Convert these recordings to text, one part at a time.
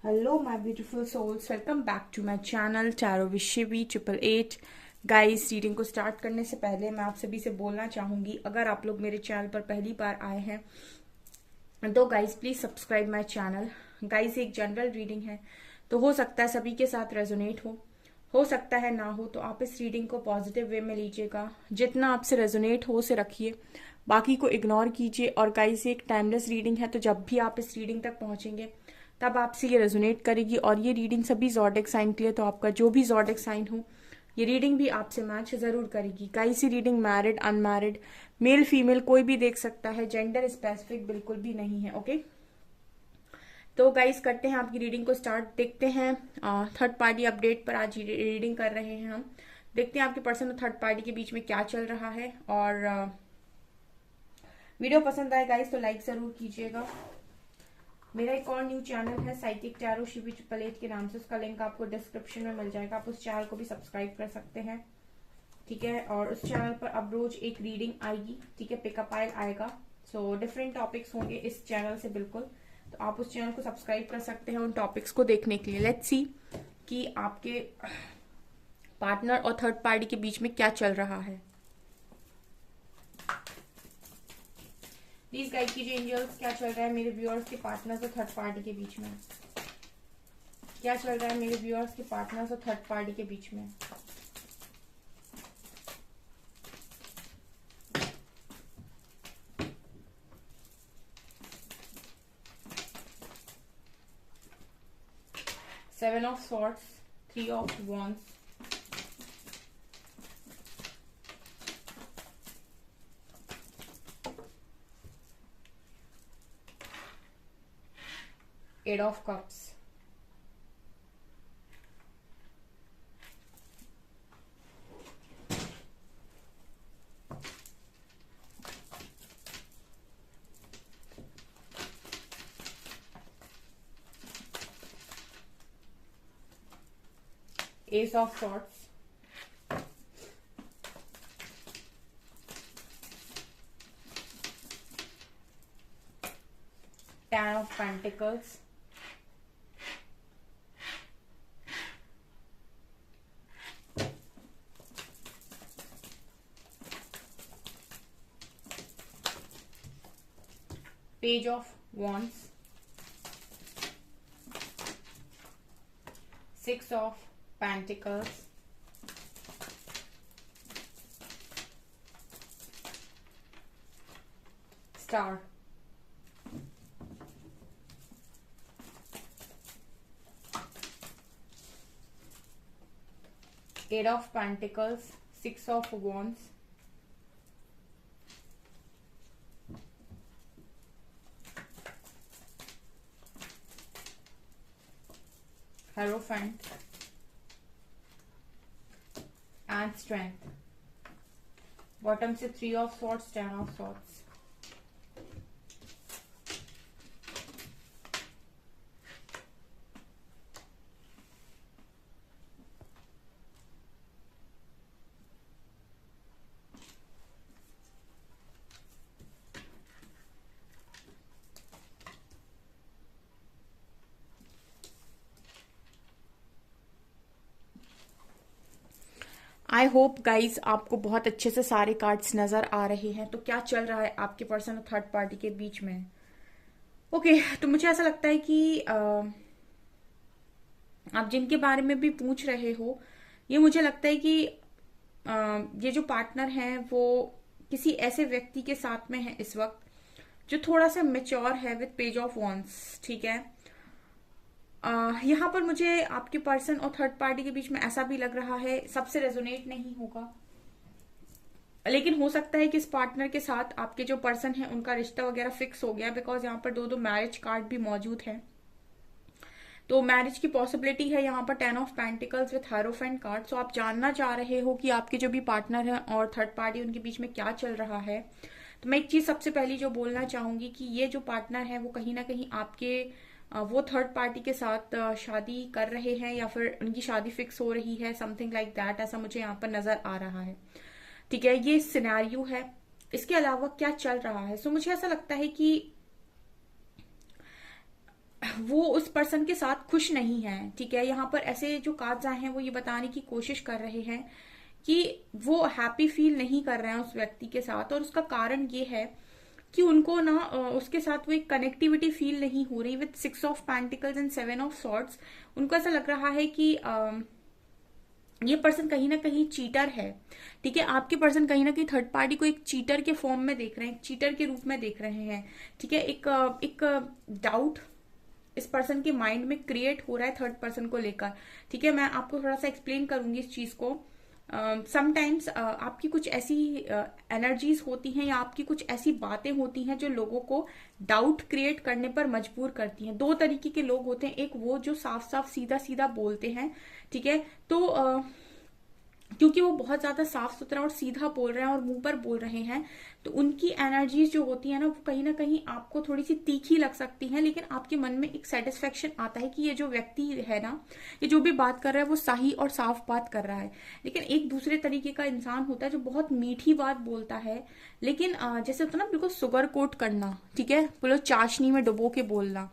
Hello my beautiful souls, welcome back to my channel tarot with Shivi 888। Guys, reading को start करने से पहले मैं आप सभी से बोलना चाहूंगी, अगर आप लोग मेरे चैनल पर पहली बार आए हैं तो guys please subscribe my channel. Guys, एक जनरल रीडिंग है तो हो सकता है सभी के साथ रेजोनेट हो सकता है ना हो, तो आप इस रीडिंग को पॉजिटिव वे में लीजिएगा। जितना आपसे रेजोनेट हो उसे रखिए, बाकी को इग्नोर कीजिए। और गाइस, ये एक टाइमलेस रीडिंग है, तो जब भी आप इस रीडिंग तक पहुंचेंगे तब आपसे ये रेजोनेट करेगी। और ये रीडिंग सभी ज़ोडिक साइन के लिए, तो आपका जो भी ज़ोडिक साइन हो ये रीडिंग भी आपसे मैच जरूर करेगी। गाइस, ये reading married, unmarried, male female कोई भी देख सकता है, जेंडर स्पेसिफिक बिल्कुल भी नहीं है। ओके, तो गाइस करते हैं आपकी रीडिंग को स्टार्ट। देखते हैं थर्ड पार्टी अपडेट पर आज रीडिंग कर रहे हैं हम। देखते हैं आपके पर्सन और थर्ड पार्टी के बीच में क्या चल रहा है। और वीडियो पसंद आए गाइस तो लाइक जरूर कीजिएगा। मेरा एक और न्यू चैनल है साइकिक टैरो शिवी 888 के नाम से, उसका लिंक आपको डिस्क्रिप्शन में मिल जाएगा। आप उस चैनल को भी सब्सक्राइब कर सकते हैं, ठीक है। और उस चैनल पर अब रोज एक रीडिंग आएगी, ठीक है, पिकअप आयल आएगा। सो डिफरेंट टॉपिक्स होंगे इस चैनल से बिल्कुल, तो आप उस चैनल को सब्सक्राइब कर सकते हैं उन टॉपिक्स को देखने के लिए। लेट्स सी कि आपके पार्टनर और थर्ड पार्टी के बीच में क्या चल रहा है। प्लीज गाइड कीजिए एंजल्स, क्या चल रहा है मेरे व्यूअर्स के पार्टनर्स और थर्ड पार्टी के बीच में। क्या चल रहा है मेरे व्यूअर्स के पार्टनर्स और थर्ड पार्टी के बीच में। Seven of swords, three of wands, eight of cups, ace of swords, ten of pentacles, page of wands, six of pentacles, star, eight of pentacles, six of wands, Hierophant and strength। Bottom से three of swords, ten of swords. I hope guys आपको बहुत अच्छे से सारे cards नजर आ रहे हैं। तो क्या चल रहा है आपके पर्सन और थर्ड पार्टी के बीच में। ओके, तो मुझे ऐसा लगता है कि आप जिनके बारे में भी पूछ रहे हो, ये मुझे लगता है कि ये जो पार्टनर हैं वो किसी ऐसे व्यक्ति के साथ में है इस वक्त जो थोड़ा सा मेच्योर है, विद पेज ऑफ वॉन्स, ठीक है। यहाँ पर मुझे आपके पर्सन और थर्ड पार्टी के बीच में ऐसा भी लग रहा है, सबसे रेजोनेट नहीं होगा, लेकिन हो सकता है कि इस पार्टनर के साथ आपके जो पर्सन है उनका रिश्ता वगैरह फिक्स हो गया, बिकॉज यहाँ पर दो दो मैरिज कार्ड भी मौजूद है। तो मैरिज की पॉसिबिलिटी है यहाँ पर, ten of pentacles with hierophant card. So आप जानना चाह रहे हो कि आपके जो भी पार्टनर है और थर्ड पार्टी उनके बीच में क्या चल रहा है। तो मैं एक चीज सबसे पहली जो बोलना चाहूंगी कि ये जो पार्टनर है वो कहीं ना कहीं आपके वो थर्ड पार्टी के साथ शादी कर रहे हैं या फिर उनकी शादी फिक्स हो रही है, समथिंग लाइक दैट, ऐसा मुझे यहाँ पर नजर आ रहा है, ठीक है। ये सिनेरियो है। इसके अलावा क्या चल रहा है, सो मुझे ऐसा लगता है कि वो उस पर्सन के साथ खुश नहीं है। ठीक है, यहाँ पर ऐसे जो कार्ड्स आए हैं वो ये बताने की कोशिश कर रहे हैं कि वो हैप्पी फील नहीं कर रहे हैं उस व्यक्ति के साथ, और उसका कारण ये है कि उनको ना उसके साथ वो एक कनेक्टिविटी फील नहीं हो रही। With 6 of pentacles and 7 of swords उनको ऐसा लग रहा है कि ये पर्सन कहीं ना कहीं चीटर है। ठीक है, आपके पर्सन कहीं ना कहीं थर्ड पार्टी को एक चीटर के फॉर्म में देख रहे हैं, एक चीटर के रूप में देख रहे हैं। ठीक है, एक डाउट इस पर्सन के माइंड में क्रिएट हो रहा है थर्ड पर्सन को लेकर। ठीक है, मैं आपको थोड़ा सा एक्सप्लेन करूंगी इस चीज को। समटाइम्स आपकी कुछ ऐसी एनर्जीज होती हैं या आपकी कुछ ऐसी बातें होती हैं जो लोगों को डाउट क्रिएट करने पर मजबूर करती हैं। दो तरीके के लोग होते हैं, एक वो जो साफ साफ सीधा सीधा बोलते हैं। ठीक है, तो क्योंकि वो बहुत ज्यादा साफ सुथरा और सीधा बोल रहे हैं और मुंह पर बोल रहे हैं, तो उनकी एनर्जीज जो होती है ना, वो कहीं ना कहीं आपको थोड़ी सी तीखी लग सकती है, लेकिन आपके मन में एक सेटिस्फेक्शन आता है कि ये जो व्यक्ति है ना, ये जो भी बात कर रहा है वो सही और साफ बात कर रहा है। लेकिन एक दूसरे तरीके का इंसान होता है जो बहुत मीठी बात बोलता है, लेकिन जैसे होता है ना बिल्कुल सुगर कोट करना। ठीक है, बोलो चाशनी में डुबो के बोलना।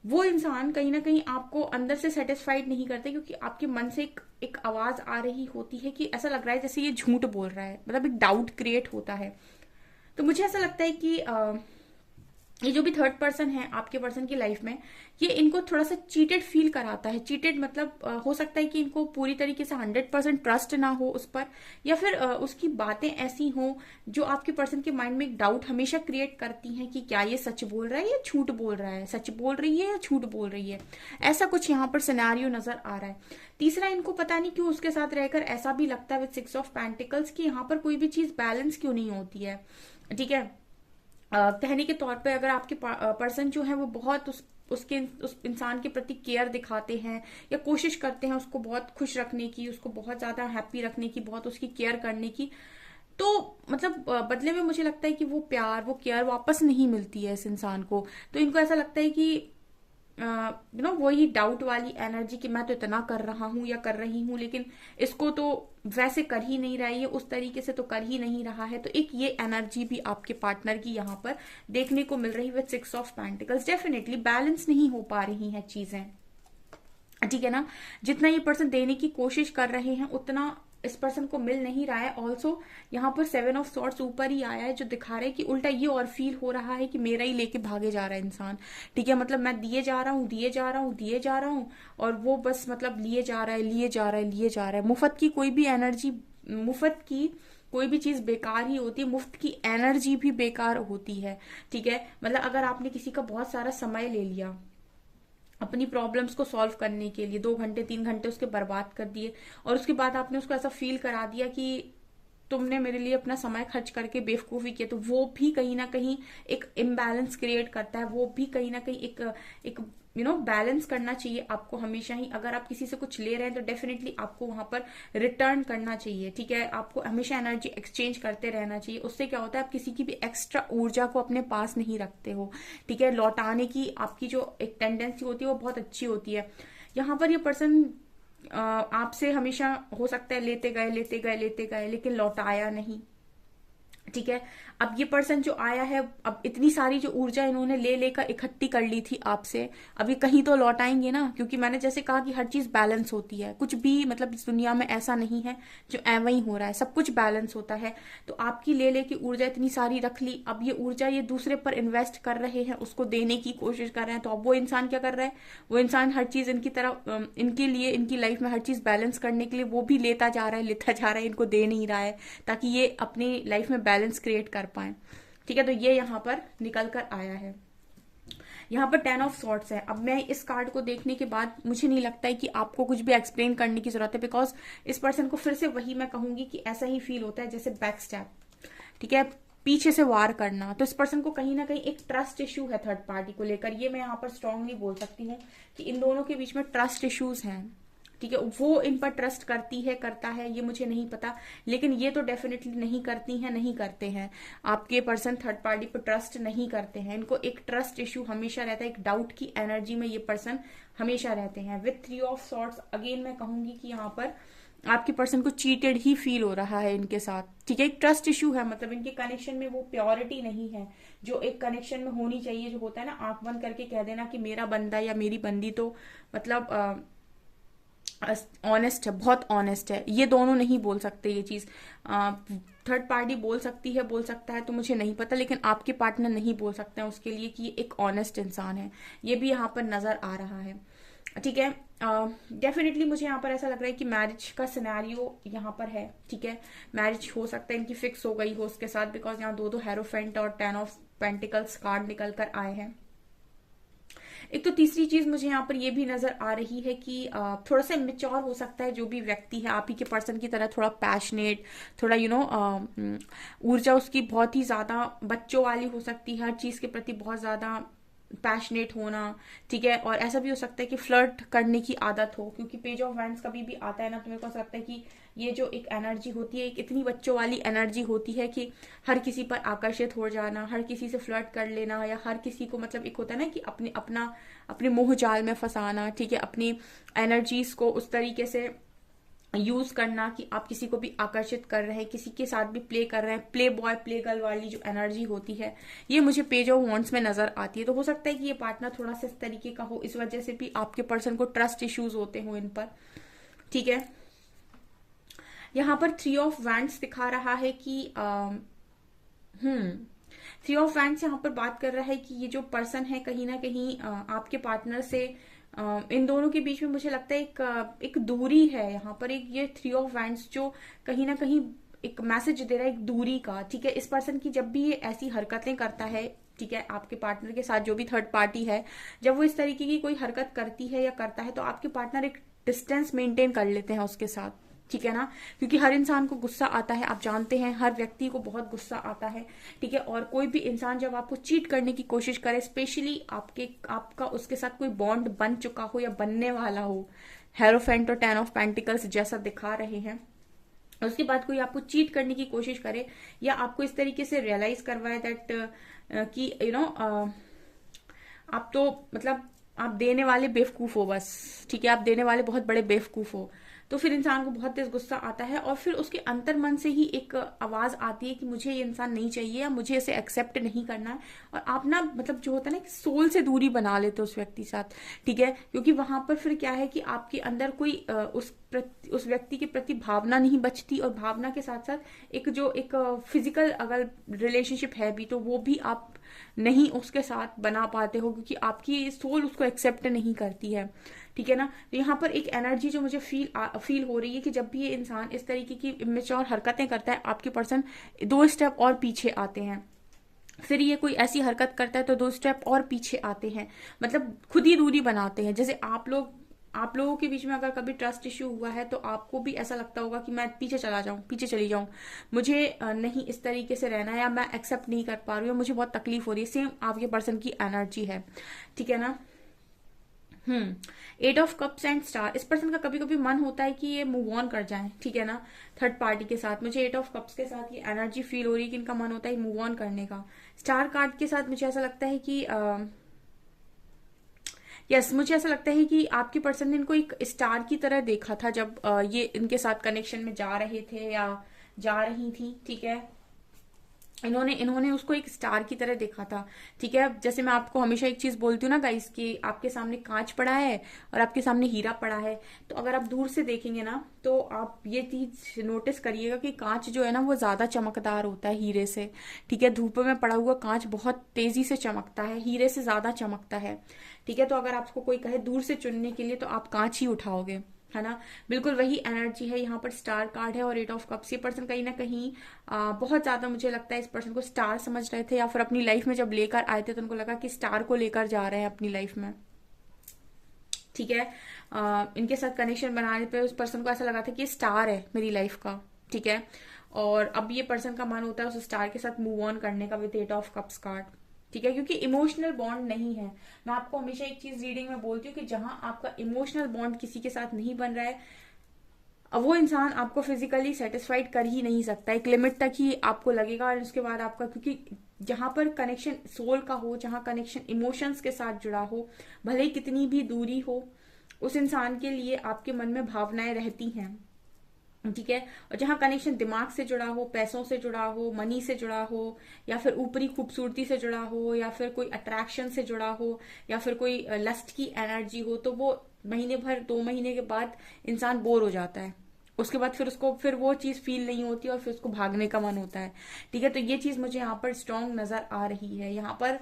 वो इंसान कहीं ना कहीं आपको अंदर से सेटिस्फाइड नहीं करते, क्योंकि आपके मन से एक आवाज आ रही होती है कि ऐसा लग रहा है जैसे ये झूठ बोल रहा है, मतलब एक डाउट क्रिएट होता है। तो मुझे ऐसा लगता है कि ये जो भी थर्ड पर्सन है आपके पर्सन की लाइफ में, ये इनको थोड़ा सा चीटेड फील कराता है। चीटेड मतलब हो सकता है कि इनको पूरी तरीके से 100% ट्रस्ट ना हो उस पर, या फिर उसकी बातें ऐसी हों जो आपके पर्सन के माइंड में एक डाउट हमेशा क्रिएट करती हैं कि क्या ये सच बोल रहा है या झूठ बोल रहा है, सच बोल रही है या झूठ बोल रही है। ऐसा कुछ यहाँ पर सिनेरियो नजर आ रहा है। तीसरा, इनको पता नहीं क्यों उसके साथ रहकर ऐसा भी लगता है विद 6 ऑफ पेंटिकल्स कि यहाँ पर कोई भी चीज बैलेंस क्यों नहीं होती है। ठीक है, कहने के तौर पे अगर आपके पर्सन जो है वो बहुत उस इंसान के प्रति केयर दिखाते हैं या कोशिश करते हैं उसको बहुत खुश रखने की, उसको बहुत ज्यादा हैप्पी रखने की, बहुत उसकी केयर करने की, तो मतलब बदले में मुझे लगता है कि वो प्यार, वो केयर वापस नहीं मिलती है इस इंसान को। तो इनको ऐसा लगता है कि वही डाउट वाली एनर्जी कि मैं तो इतना कर रहा हूं या कर रही हूं, लेकिन इसको तो वैसे कर ही नहीं रहा है, ये उस तरीके से तो कर ही नहीं रहा है। तो एक ये एनर्जी भी आपके पार्टनर की यहाँ पर देखने को मिल रही है with 6 of pentacles. Definitely balance नहीं हो पा रही हैं चीजें। ठीक है ना, जितना ये पर्सन देने की कोशिश कर रहे हैं उतना इस पर्सन को मिल नहीं रहा है। ऑल्सो यहाँ पर 7 ऑफ सॉर्ड्स ऊपर ही आया है, जो दिखा रहा है कि उल्टा ये और फील हो रहा है कि मेरा ही लेके भागे जा रहा है इंसान। ठीक है, मतलब मैं दिए जा रहा हूँ, दिए जा रहा हूँ, दिए जा रहा हूँ, और वो बस मतलब लिए जा रहा है, लिए जा रहा है, लिए जा रहा है। मुफ्त की कोई भी एनर्जी, मुफ्त की कोई भी चीज बेकार ही होती है, मुफ्त की एनर्जी भी बेकार होती है। ठीक है, मतलब अगर आपने किसी का बहुत सारा समय ले लिया अपनी प्रॉब्लम्स को सॉल्व करने के लिए, 2 घंटे 3 घंटे उसके बर्बाद कर दिए, और उसके बाद आपने उसको ऐसा फील करा दिया कि तुमने मेरे लिए अपना समय खर्च करके बेवकूफी किया, तो वो भी कहीं ना कहीं एक इम्बैलेंस क्रिएट करता है। वो भी कहीं ना कहीं एक बैलेंस करना चाहिए आपको हमेशा ही। अगर आप किसी से कुछ ले रहे हैं तो डेफिनेटली आपको वहां पर रिटर्न करना चाहिए। ठीक है, आपको हमेशा एनर्जी एक्सचेंज करते रहना चाहिए। उससे क्या होता है, आप किसी की भी एक्स्ट्रा ऊर्जा को अपने पास नहीं रखते हो। ठीक है, लौटाने की आपकी जो एक टेंडेंसी होती है वो बहुत अच्छी होती है। यहाँ पर ये पर्सन आपसे हमेशा हो सकता है लेते गए लेते गए लेते गए, लेकिन लौटाया नहीं। ठीक है, अब ये पर्सन जो आया है, अब इतनी सारी जो ऊर्जा इन्होंने ले लेकर इकट्ठी कर ली थी आपसे, अब ये कहीं तो लौटाएंगे ना, क्योंकि मैंने जैसे कहा कि हर चीज बैलेंस होती है। कुछ भी मतलब इस दुनिया में ऐसा नहीं है जो एवं ही हो रहा है, सब कुछ बैलेंस होता है। तो आपकी ले लेके ऊर्जा इतनी सारी रख ली, अब ये ऊर्जा ये दूसरे पर इन्वेस्ट कर रहे हैं, उसको देने की कोशिश कर रहे हैं। तो अब वो इंसान क्या कर रहा है, वो इंसान हर चीज इनकी तरफ, इनके लिए, इनकी लाइफ में हर चीज बैलेंस करने के लिए वो भी लेता जा रहा है, लेता जा रहा है, इनको दे नहीं रहा है, ताकि ये अपनी लाइफ में बैलेंस क्रिएट कर पाए। ठीक है, तो ये यहाँ पर निकल कर आया है। यहाँ पर 10 ऑफ सॉर्ड्स है। अब मैं इस कार्ड को देखने के बाद मुझे नहीं लगता है कि आपको कुछ भी एक्सप्लेन करने की जरूरत है, बिकॉज इस पर्सन को फिर से वही मैं कहूंगी कि ऐसा ही फील होता है जैसे बैक स्टैप। ठीक है, पीछे से वार करना। तो इस पर्सन को कहीं ना कहीं एक ट्रस्ट इश्यू है थर्ड पार्टी को लेकर। ये मैं यहाँ पर स्ट्रांगली बोल सकती हूँ कि इन दोनों के बीच में ट्रस्ट इश्यूज हैं। ठीक है, वो इन पर ट्रस्ट करती है, करता है, ये मुझे नहीं पता, लेकिन ये तो डेफिनेटली नहीं करती हैं, नहीं करते हैं। आपके पर्सन थर्ड पार्टी पर ट्रस्ट नहीं करते हैं। इनको एक ट्रस्ट इश्यू हमेशा रहता है, एक डाउट की एनर्जी में ये पर्सन हमेशा रहते हैं। विथ 3 ऑफ सॉर्ड्स अगेन मैं कहूंगी कि यहाँ पर आपके पर्सन को चीटेड ही फील हो रहा है इनके साथ, ठीक है। एक ट्रस्ट इशू है, मतलब इनके कनेक्शन में वो प्योरिटी नहीं है जो एक कनेक्शन में होनी चाहिए, जो होता है ना आंख बंद करके कह देना कि मेरा बंदा या मेरी बंदी तो मतलब ऑनेस्ट है, बहुत ऑनेस्ट है। ये दोनों नहीं बोल सकते ये चीज। थर्ड पार्टी बोल सकती है, बोल सकता है तो मुझे नहीं पता, लेकिन आपके पार्टनर नहीं बोल सकते हैं उसके लिए कि ये एक ऑनेस्ट इंसान है। ये भी यहाँ पर नजर आ रहा है, ठीक है। डेफिनेटली मुझे यहाँ पर ऐसा लग रहा है कि मैरिज का सिनेरियो यहाँ पर है, ठीक है। मैरिज हो सकता है इनकी फिक्स हो गई हो उसके साथ, बिकॉज यहाँ दो हेरोफेंट और 10 ऑफ पेंटिकल्स कार्ड निकल कर आए हैं। एक तो तीसरी चीज मुझे यहाँ पर ये भी नजर आ रही है कि थोड़ा सा इमेच्योर हो सकता है जो भी व्यक्ति है, आप ही के पर्सन की तरह थोड़ा पैशनेट, थोड़ा ऊर्जा उसकी बहुत ही ज्यादा बच्चों वाली हो सकती है, हर चीज के प्रति बहुत ज्यादा पैशनेट होना, ठीक है। और ऐसा भी हो सकता है कि फ्लर्ट करने की आदत हो, क्योंकि पेज ऑफ वैंड्स कभी भी आता है ना, तो मेरे को ऐसा लगता है कि ये जो एक एनर्जी होती है, एक इतनी बच्चों वाली एनर्जी होती है कि हर किसी पर आकर्षित हो जाना, हर किसी से फ्लर्ट कर लेना, या हर किसी को मतलब एक होता है ना कि अपने मोह जाल में फंसाना, ठीक है। अपनी एनर्जीज को उस तरीके से यूज करना कि आप किसी को भी आकर्षित कर रहे हैं, किसी के साथ भी प्ले कर रहे हैं, प्ले बॉय प्ले गर्ल वाली जो एनर्जी होती है, ये मुझे पेज ऑफ वॉन्ड्स में नजर आती है। तो हो सकता है कि ये पार्टनर थोड़ा सा इस तरीके का हो, इस वजह से भी आपके पर्सन को ट्रस्ट इश्यूज होते हो इन पर, ठीक है। यहाँ पर 3 ऑफ वैंड्स दिखा रहा है कि 3 ऑफ वैंड्स यहाँ पर बात कर रहा है कि ये जो पर्सन है कहीं ना कहीं आपके पार्टनर से इन दोनों के बीच में मुझे लगता है एक दूरी है यहाँ पर। एक ये 3 ऑफ वैंड्स जो कहीं ना कहीं एक मैसेज दे रहा है एक दूरी का, ठीक है। इस पर्सन की जब भी ये ऐसी हरकतें करता है, ठीक है, आपके पार्टनर के साथ जो भी थर्ड पार्टी है, जब वो इस तरीके की कोई हरकत करती है या करता है, तो आपके पार्टनर एक डिस्टेंस मेंटेन कर लेते हैं उसके साथ, ठीक है ना। क्योंकि हर इंसान को गुस्सा आता है, आप जानते हैं, हर व्यक्ति को बहुत गुस्सा आता है, ठीक है। और कोई भी इंसान जब आपको चीट करने की कोशिश करे, स्पेशली आपका उसके साथ कोई बॉन्ड बन चुका हो या बनने वाला हो, हेरोफेंट और 10 ऑफ पेंटिकल्स जैसा दिखा रहे हैं, उसके बाद कोई आपको चीट करने की कोशिश करे या आपको इस तरीके से रियलाइज करवाए दैट कि आप तो मतलब आप देने वाले बेवकूफ हो बस, ठीक है, आप देने वाले बहुत बड़े बेवकूफ हो, तो फिर इंसान को बहुत तेज गुस्सा आता है और फिर उसके अंतर मन से ही एक आवाज आती है कि मुझे ये इंसान नहीं चाहिए या मुझे इसे एक्सेप्ट नहीं करना है। और आप ना मतलब जो होता है ना कि सोल से दूरी बना लेते हो उस व्यक्ति साथ, ठीक है। क्योंकि वहां पर फिर क्या है कि आपके अंदर कोई उस व्यक्ति के प्रति भावना नहीं बचती, और भावना के साथ साथ एक जो एक फिजिकल अगर रिलेशनशिप है भी तो वो भी आप नहीं उसके साथ बना पाते हो, क्योंकि आपकी सोल उसको एक्सेप्ट नहीं करती है, ठीक है ना। तो यहाँ पर एक एनर्जी जो मुझे फील हो रही है कि जब भी ये इंसान इस तरीके की इमेच्योर हरकतें करता है, आपके पर्सन 2 स्टेप और पीछे आते हैं। फिर ये कोई ऐसी हरकत करता है तो 2 स्टेप और पीछे आते हैं, मतलब खुद ही दूरी बनाते हैं। जैसे आप लोगों के बीच में अगर कभी ट्रस्ट इश्यू हुआ है तो आपको भी ऐसा लगता होगा कि मैं पीछे चला जाऊं, पीछे चली जाऊं, मुझे नहीं इस तरीके से रहना है, या मैं एक्सेप्ट नहीं कर पा रही हूँ, मुझे बहुत तकलीफ हो रही है। सेम आपके पर्सन की एनर्जी है, ठीक है ना। 8 ऑफ कप्स एंड स्टार, इस पर्सन का कभी कभी मन होता है कि ये मूव ऑन कर जाएं, ठीक है ना, थर्ड पार्टी के साथ। मुझे 8 ऑफ कप्स के साथ ये एनर्जी फील हो रही है कि इनका मन होता है मूव ऑन करने का। स्टार कार्ड के साथ मुझे ऐसा लगता है कि मुझे ऐसा लगता है कि आपके पर्सन ने इनको एक स्टार की तरह देखा था जब ये इनके साथ कनेक्शन में जा रहे थे या जा रही थी, ठीक है। इन्होंने उसको एक स्टार की तरह देखा था, ठीक है। जैसे मैं आपको हमेशा एक चीज बोलती हूँ ना गाइस, कि आपके सामने कांच पड़ा है और आपके सामने हीरा पड़ा है, तो अगर आप दूर से देखेंगे ना तो आप ये चीज नोटिस करिएगा कि कांच जो है ना वो ज्यादा चमकदार होता है हीरे से, ठीक है। धूप में पड़ा हुआ कांच बहुत तेजी से चमकता है, हीरे से ज्यादा चमकता है, ठीक है। तो अगर आपको कोई कहे दूर से चुनने के लिए तो आप कांच ही उठाओगे, है ना। बिल्कुल वही एनर्जी है यहाँ पर। स्टार कार्ड है और 8 ऑफ कप्स। ये पर्सन कहीं ना कहीं बहुत ज्यादा मुझे लगता है इस पर्सन को स्टार समझ रहे थे, या फिर अपनी लाइफ में जब लेकर आए थे तो उनको लगा कि स्टार को लेकर जा रहे हैं अपनी लाइफ में, ठीक है। इनके साथ कनेक्शन बनाने पे उस पर्सन को ऐसा लगा था कि स्टार है मेरी लाइफ का, ठीक है। और अब ये पर्सन का मन होता है उस स्टार के साथ मूव ऑन करने का विद 8 ऑफ कप्स कार्ड, ठीक है। क्योंकि इमोशनल बॉन्ड नहीं है। मैं आपको हमेशा एक चीज रीडिंग में बोलती हूँ कि जहां आपका इमोशनल बॉन्ड किसी के साथ नहीं बन रहा है, अब वो इंसान आपको फिजिकली सेटिस्फाइड कर ही नहीं सकता, एक लिमिट तक ही आपको लगेगा और उसके बाद आपका, क्योंकि जहां पर कनेक्शन सोल का हो, जहां कनेक्शन इमोशंस के साथ जुड़ा हो, भले ही कितनी भी दूरी हो, उस इंसान के लिए आपके मन में भावनाएं रहती हैं, ठीक है। और जहां कनेक्शन दिमाग से जुड़ा हो, पैसों से जुड़ा हो, मनी से जुड़ा हो, या फिर ऊपरी खूबसूरती से जुड़ा हो, या फिर कोई अट्रैक्शन से जुड़ा हो, या फिर कोई लस्ट की एनर्जी हो, तो वो महीने भर 2 महीने के बाद इंसान बोर हो जाता है। उसके बाद फिर वो चीज फील नहीं होती और फिर उसको भागने का मन होता है। ठीक है, तो ये चीज मुझे यहाँ पर स्ट्रांग नजर आ रही है। यहाँ पर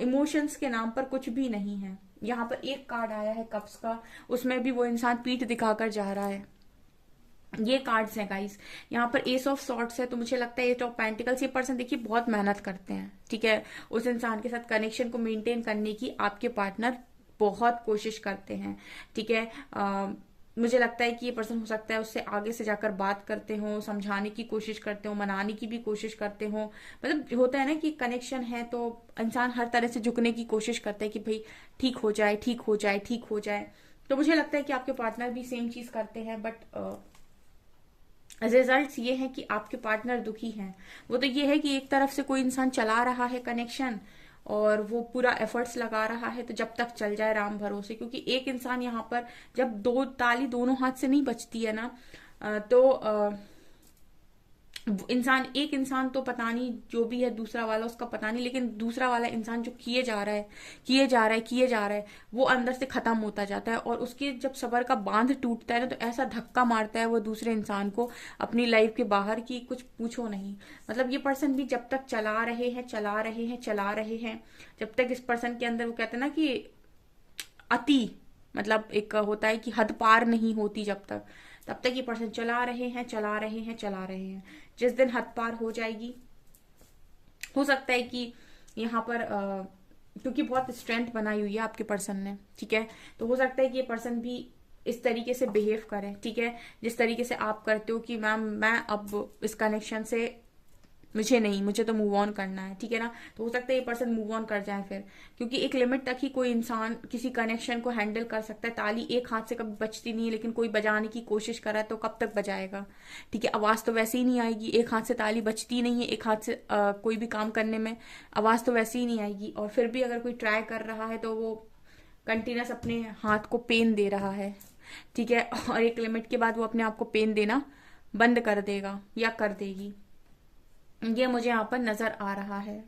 इमोशंस के नाम पर कुछ भी नहीं है। यहाँ पर एक कार्ड आया है कप्स का, उसमें भी वो इंसान पीठ दिखाकर जा रहा है। ये कार्ड्स हैं गाइस। यहाँ पर एस ऑफ सॉर्ट्स है, तो मुझे लगता है एट ऑफ पेंटिकल्स, ये पर्सन देखिए बहुत मेहनत करते हैं। ठीक है, उस इंसान के साथ कनेक्शन को मेंटेन करने की आपके पार्टनर बहुत कोशिश करते हैं। ठीक है, मुझे लगता है कि ये पर्सन हो सकता है उससे आगे से जाकर बात करते हो, समझाने की कोशिश करते हो, मनाने की भी कोशिश करते हो। मतलब होता है ना कि कनेक्शन है तो इंसान हर तरह से झुकने की कोशिश करता है कि भाई ठीक हो जाए, ठीक हो जाए, ठीक हो जाए। तो मुझे लगता है कि आपके पार्टनर भी सेम चीज करते हैं, बट रिजल्ट ये है कि आपके पार्टनर दुखी हैं। वो तो ये है कि एक तरफ से कोई इंसान चला रहा है कनेक्शन और वो पूरा एफर्ट्स लगा रहा है, तो जब तक चल जाए राम भरोसे। क्योंकि एक इंसान यहाँ पर जब दो ताली दोनों हाथ से नहीं बचती है ना, तो एक इंसान तो पता नहीं जो भी है, दूसरा वाला उसका पता नहीं, लेकिन दूसरा वाला इंसान जो किए जा रहा है, किए जा रहा है, किए जा रहा है, वो अंदर से खत्म होता जाता है। और उसके जब सबर का बांध टूटता है ना, तो ऐसा धक्का मारता है वो दूसरे इंसान को अपनी लाइफ के बाहर की, कुछ पूछो नहीं। मतलब ये पर्सन भी जब तक चला रहे हैं, चला रहे हैं, चला रहे हैं, जब तक इस पर्सन के अंदर वो कहते हैं ना कि अति, मतलब एक होता है कि हद पार नहीं होती, जब तक तब तक ये पर्सन चला रहे हैं, चला रहे हैं, चला रहे हैं। जिस दिन हद पार हो जाएगी, हो सकता है कि यहाँ पर क्योंकि बहुत स्ट्रेंथ बनाई हुई है आपके पर्सन ने, ठीक है, तो हो सकता है कि ये पर्सन भी इस तरीके से बिहेव करें, ठीक है, जिस तरीके से आप करते हो कि मैम मैं अब इस कनेक्शन से मुझे तो मूव ऑन करना है, ठीक है ना। तो हो सकता है ये पर्सन मूव ऑन कर जाए फिर, क्योंकि एक लिमिट तक ही कोई इंसान किसी कनेक्शन को हैंडल कर सकता है। ताली एक हाथ से कभी बजती नहीं है, लेकिन कोई बजाने की कोशिश कर रहा है तो कब तक बजाएगा। ठीक है, आवाज तो वैसे ही नहीं आएगी, एक हाथ से ताली बजती नहीं है, एक हाथ से कोई भी काम करने में आवाज तो वैसे ही नहीं आएगी। और फिर भी अगर कोई ट्राई कर रहा है तो वो कंटिन्यूस अपने हाथ को पेन दे रहा है, ठीक है, और एक लिमिट के बाद वो अपने आप को पेन देना बंद कर देगा या कर देगी। ये मुझे यहाँ पर नजर आ रहा है।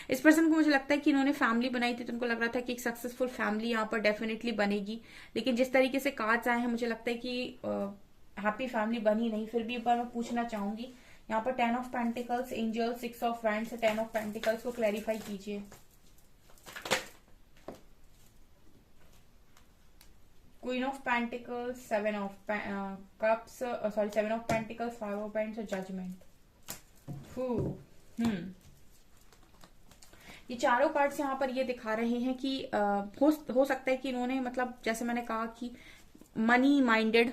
इस पर्सन को मुझे लगता है कि इन्होंने फैमिली बनाई थी, तो उनको लग रहा था कि एक सक्सेसफुल फैमिली यहाँ पर डेफिनेटली बनेगी। लेकिन जिस तरीके से कार्ड्स आए हैं, मुझे लगता है कि हैप्पी फैमिली बनी नहीं। फिर भी एक बार मैं पूछना चाहूंगी, यहाँ पर 10 of pentacles, angel, 6 of wands, 10 of pentacles को क्लैरिफाई कीजिए। Queen of pentacles, 7 of cups, sorry 7 of pentacles, 5 of paints और जजमेंट। ये चारों कार्ड्स यहाँ पर ये दिखा रहे हैं कि हो सकता है कि इन्होंने, मतलब जैसे मैंने कहा कि मनी माइंडेड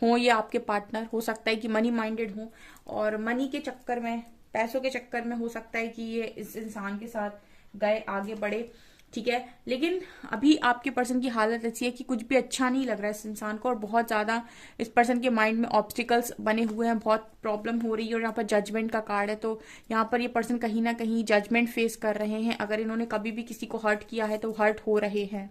हो, ये आपके पार्टनर हो सकता है कि मनी माइंडेड हो, और मनी के चक्कर में, पैसों के चक्कर में हो सकता है कि ये इस इंसान के साथ गए, आगे बढ़े, ठीक है। लेकिन अभी आपके पर्सन की हालत ऐसी है कि कुछ भी अच्छा नहीं लग रहा है इस इंसान को, और बहुत ज्यादा इस पर्सन के माइंड में ऑब्स्टिकल्स बने हुए हैं, बहुत प्रॉब्लम हो रही है। और यहाँ पर जजमेंट का कार्ड है, तो यहाँ पर ये पर्सन कहीं ना कहीं जजमेंट फेस कर रहे हैं। अगर इन्होंने कभी भी किसी को हर्ट किया है तो हर्ट हो रहे हैं।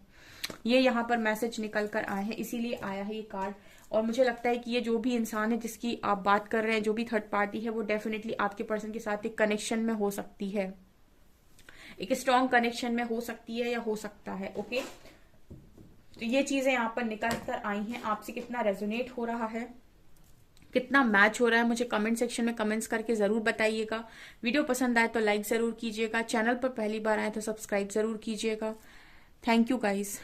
ये यहाँ पर मैसेज निकल कर आए हैं, इसीलिए आया है ये कार्ड। और मुझे लगता है कि ये जो भी इंसान है जिसकी आप बात कर रहे हैं, जो भी थर्ड पार्टी है, वो डेफिनेटली आपके पर्सन के साथ एक कनेक्शन में हो सकती है, एक स्ट्रॉन्ग कनेक्शन में हो सकती है या हो सकता है। ओके, तो ये चीजें यहाँ पर निकल कर आई हैं। आपसे कितना रेजोनेट हो रहा है, कितना मैच हो रहा है, मुझे कमेंट सेक्शन में कमेंट्स करके जरूर बताइएगा। वीडियो पसंद आए तो लाइक जरूर कीजिएगा, चैनल पर पहली बार आए तो सब्सक्राइब जरूर कीजिएगा। Thank you guys.